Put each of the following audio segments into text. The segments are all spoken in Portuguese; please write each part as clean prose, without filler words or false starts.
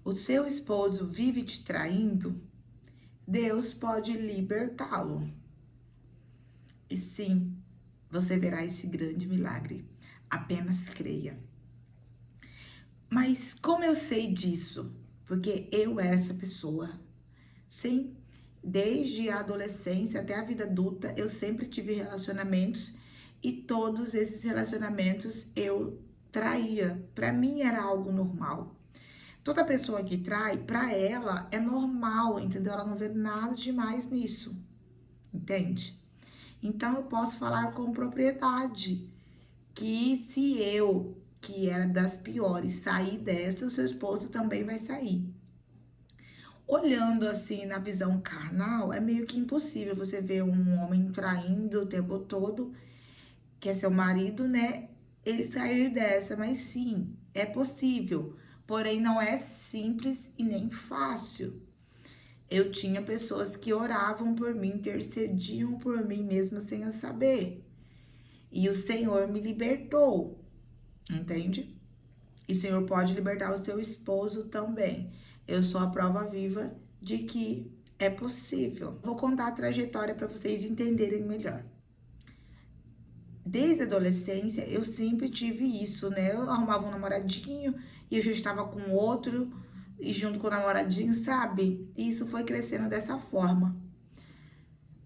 o seu esposo vive te traindo, Deus pode libertá-lo. E sim, você verá esse grande milagre. Apenas creia. Mas como eu sei disso? Porque eu era essa pessoa. Sim, desde a adolescência até a vida adulta, eu sempre tive relacionamentos e todos esses relacionamentos eu traía. Para mim era algo normal. Toda pessoa que trai, para ela é normal, entendeu? Ela não vê nada demais nisso, entende? Então eu posso falar com propriedade que se eu, que era das piores, sair dessa, o seu esposo também vai sair. Olhando assim na visão carnal, é meio que impossível você ver um homem traindo o tempo todo, que é seu marido, né? Ele sair dessa, mas sim, é possível. Porém, não é simples e nem fácil. Eu tinha pessoas que oravam por mim, intercediam por mim mesmo sem eu saber. E o Senhor me libertou, entende? E o Senhor pode libertar o seu esposo também. Eu sou a prova viva de que é possível. Vou contar a trajetória para vocês entenderem melhor. Desde a adolescência, eu sempre tive isso, né? Eu arrumava um namoradinho e eu já estava com outro, e junto com o namoradinho, sabe? E isso foi crescendo dessa forma.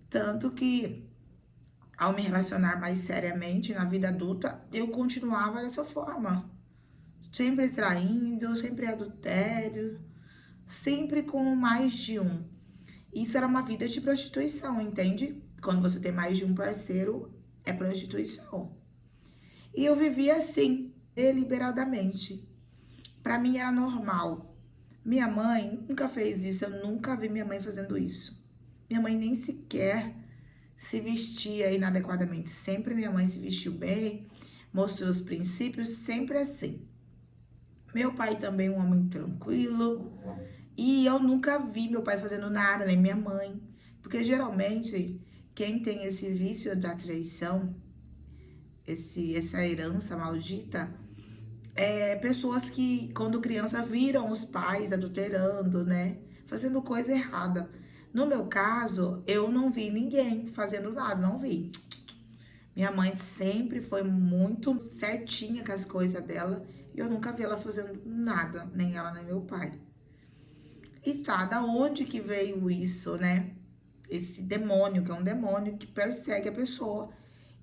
Tanto que, ao me relacionar mais seriamente na vida adulta, eu continuava dessa forma. Sempre traindo, sempre adultério, sempre com mais de um. Isso era uma vida de prostituição, entende? Quando você tem mais de um parceiro, é prostituição. E eu vivia assim, deliberadamente. Pra mim era normal. Minha mãe nunca fez isso, eu nunca vi minha mãe fazendo isso. Minha mãe nem sequer se vestia inadequadamente. Sempre minha mãe se vestiu bem, mostrou os princípios, sempre assim. Meu pai também um homem tranquilo. E eu nunca vi meu pai fazendo nada, nem minha mãe. Porque geralmente, quem tem esse vício da traição, essa herança maldita, é pessoas que, quando criança, viram os pais adulterando, né? Fazendo coisa errada. No meu caso, eu não vi ninguém fazendo nada, não vi. Minha mãe sempre foi muito certinha com as coisas dela. E eu nunca vi ela fazendo nada, nem ela, nem meu pai. E tá, da onde que veio isso, né? Esse demônio, que é um demônio que persegue a pessoa.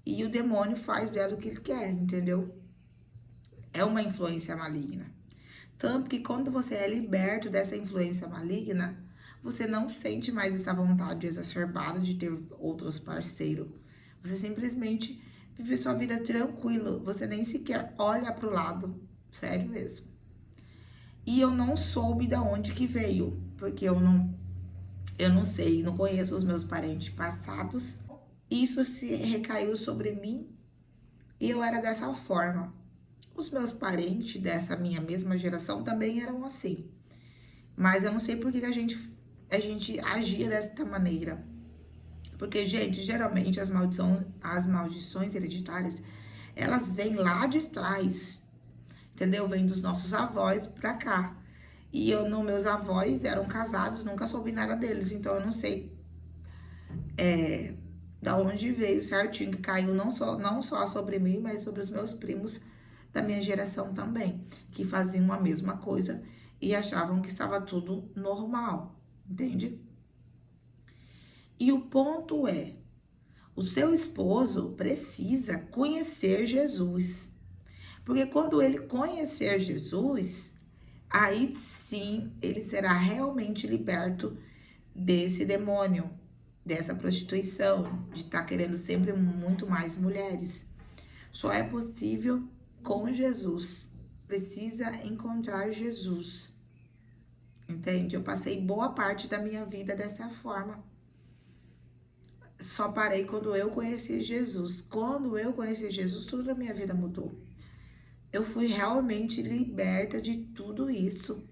E o demônio faz dela o que ele quer, entendeu? É uma influência maligna. Tanto que quando você é liberto dessa influência maligna, você não sente mais essa vontade exacerbada de ter outros parceiros. Você simplesmente vive sua vida tranquilo. Você nem sequer olha pro lado. Sério mesmo. E eu não soube de onde que veio, porque eu não sei, não conheço os meus parentes passados. Isso se recaiu sobre mim e eu era dessa forma. Os meus parentes dessa minha mesma geração também eram assim. Mas eu não sei por que a gente agia dessa maneira. Porque, gente, geralmente as maldições hereditárias, elas vêm lá de trás, entendeu? Vêm dos nossos avós pra cá. E meus avós eram casados, nunca soube nada deles, então eu não sei da onde veio certinho, que caiu não só sobre mim, mas sobre os meus primos da minha geração também, que faziam a mesma coisa e achavam que estava tudo normal, entende? E o ponto é, o seu esposo precisa conhecer Jesus, porque quando ele conhecer Jesus, aí sim ele será realmente liberto desse demônio, dessa prostituição, de estar querendo sempre muito mais mulheres. Só é possível com Jesus. Precisa encontrar Jesus. Entende? Eu passei boa parte da minha vida dessa forma. Só parei quando eu conheci Jesus. Quando eu conheci Jesus, tudo na minha vida mudou. Eu fui realmente liberta de tudo isso.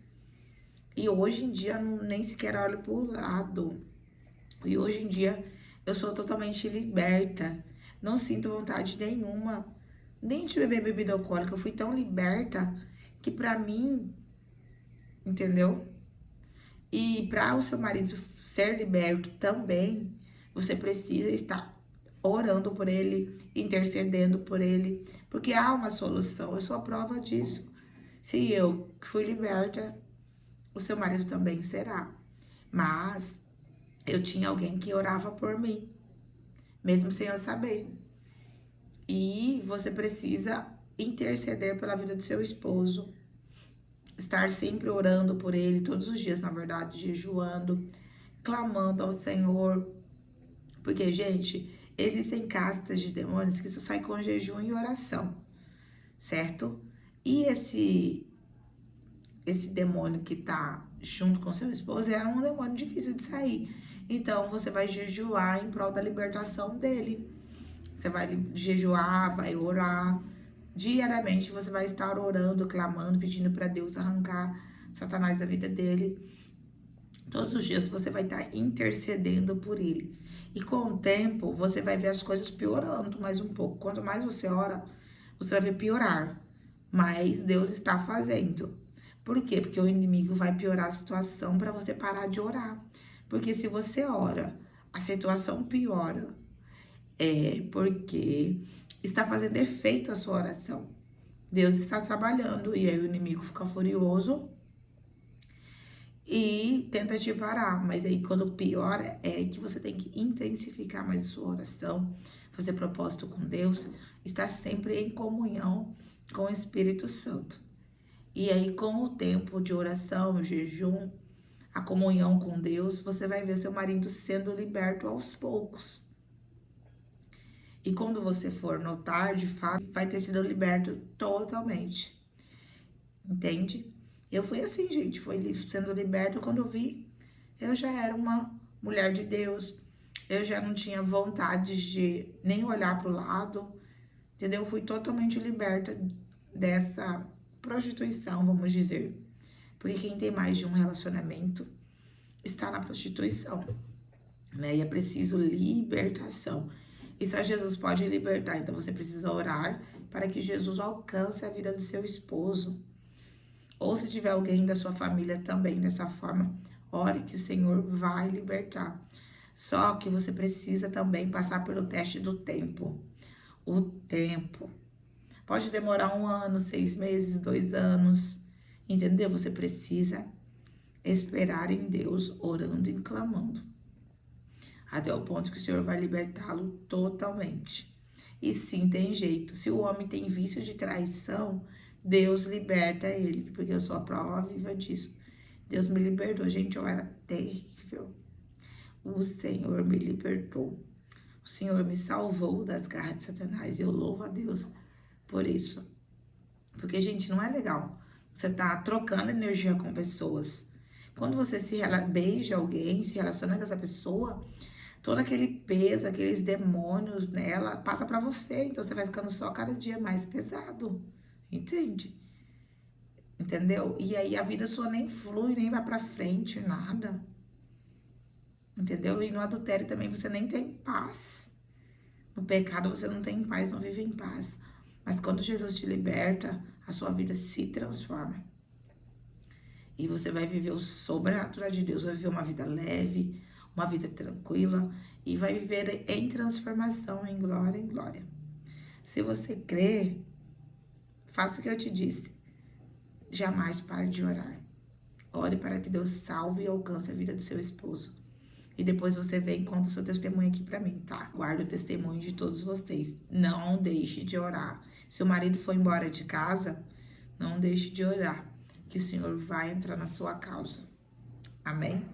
E hoje em dia, nem sequer olho pro lado. E hoje em dia, eu sou totalmente liberta. Não sinto vontade nenhuma, nem de beber bebida alcoólica. Eu fui tão liberta que pra mim, entendeu? E para o seu marido ser liberto também, você precisa estar orando por ele, intercedendo por ele, porque há uma solução. Eu sou a prova disso. Se eu fui liberta, o seu marido também será. Mas eu tinha alguém que orava por mim, mesmo sem eu saber. E você precisa interceder pela vida do seu esposo, estar sempre orando por ele, todos os dias, na verdade, jejuando, clamando ao Senhor. Porque, gente, existem castas de demônios que só saem com jejum e oração, certo? E esse demônio que tá junto com seu esposo é um demônio difícil de sair. Então, você vai jejuar em prol da libertação dele. Você vai jejuar, vai orar. Diariamente você vai estar orando, clamando, pedindo para Deus arrancar Satanás da vida dele. Todos os dias você vai estar intercedendo por ele. E com o tempo, você vai ver as coisas piorando mais um pouco. Quanto mais você ora, você vai ver piorar. Mas Deus está fazendo. Por quê? Porque o inimigo vai piorar a situação para você parar de orar. Porque se você ora, a situação piora. É porque está fazendo efeito a sua oração. Deus está trabalhando e aí o inimigo fica furioso e tenta te parar. Mas aí quando piora é que você tem que intensificar mais a sua oração, fazer propósito com Deus, estar sempre em comunhão com o Espírito Santo. E aí com o tempo de oração, o jejum, a comunhão com Deus, você vai ver seu marido sendo liberto aos poucos. E quando você for notar, de fato, vai ter sido liberto totalmente. Entende? Eu fui assim, gente. Foi sendo liberto. Quando eu vi, eu já era uma mulher de Deus. Eu já não tinha vontade de nem olhar para o lado. Entendeu? Eu fui totalmente liberta dessa prostituição, vamos dizer. Porque quem tem mais de um relacionamento está na prostituição, né? E é preciso libertação. E só Jesus pode libertar. Então você precisa orar para que Jesus alcance a vida do seu esposo. Ou se tiver alguém da sua família também dessa forma, ore que o Senhor vai libertar. Só que você precisa também passar pelo teste do tempo. O tempo. Pode demorar 1 ano, 6 meses, 2 anos. Entendeu? Você precisa esperar em Deus, orando e clamando. Até o ponto que o Senhor vai libertá-lo totalmente. E sim, tem jeito. Se o homem tem vício de traição, Deus liberta ele, porque eu sou a prova viva disso. Deus me libertou. Gente, eu era terrível. O Senhor me libertou. O Senhor me salvou das garras de Satanás. E eu louvo a Deus por isso. Porque, gente, não é legal. Você tá trocando energia com pessoas. Quando você beija alguém, se relaciona com essa pessoa, todo aquele peso, aqueles demônios nela, passa pra você. Então, você vai ficando só cada dia mais pesado. Entende? Entendeu? E aí, a vida sua nem flui, nem vai pra frente, nada. Entendeu? E no adultério também você nem tem paz. No pecado você não tem paz, não vive em paz. Mas quando Jesus te liberta, a sua vida se transforma. E você vai viver o sobrenatural de Deus, vai viver uma vida leve, uma vida tranquila e vai viver em transformação, em glória. Se você crê, faça o que eu te disse. Jamais pare de orar. Ore para que Deus salve e alcance a vida do seu esposo. E depois você vem e conta o seu testemunho aqui pra mim, tá? Guarda o testemunho de todos vocês. Não deixe de orar. Se o marido for embora de casa, não deixe de orar, que o Senhor vai entrar na sua causa. Amém?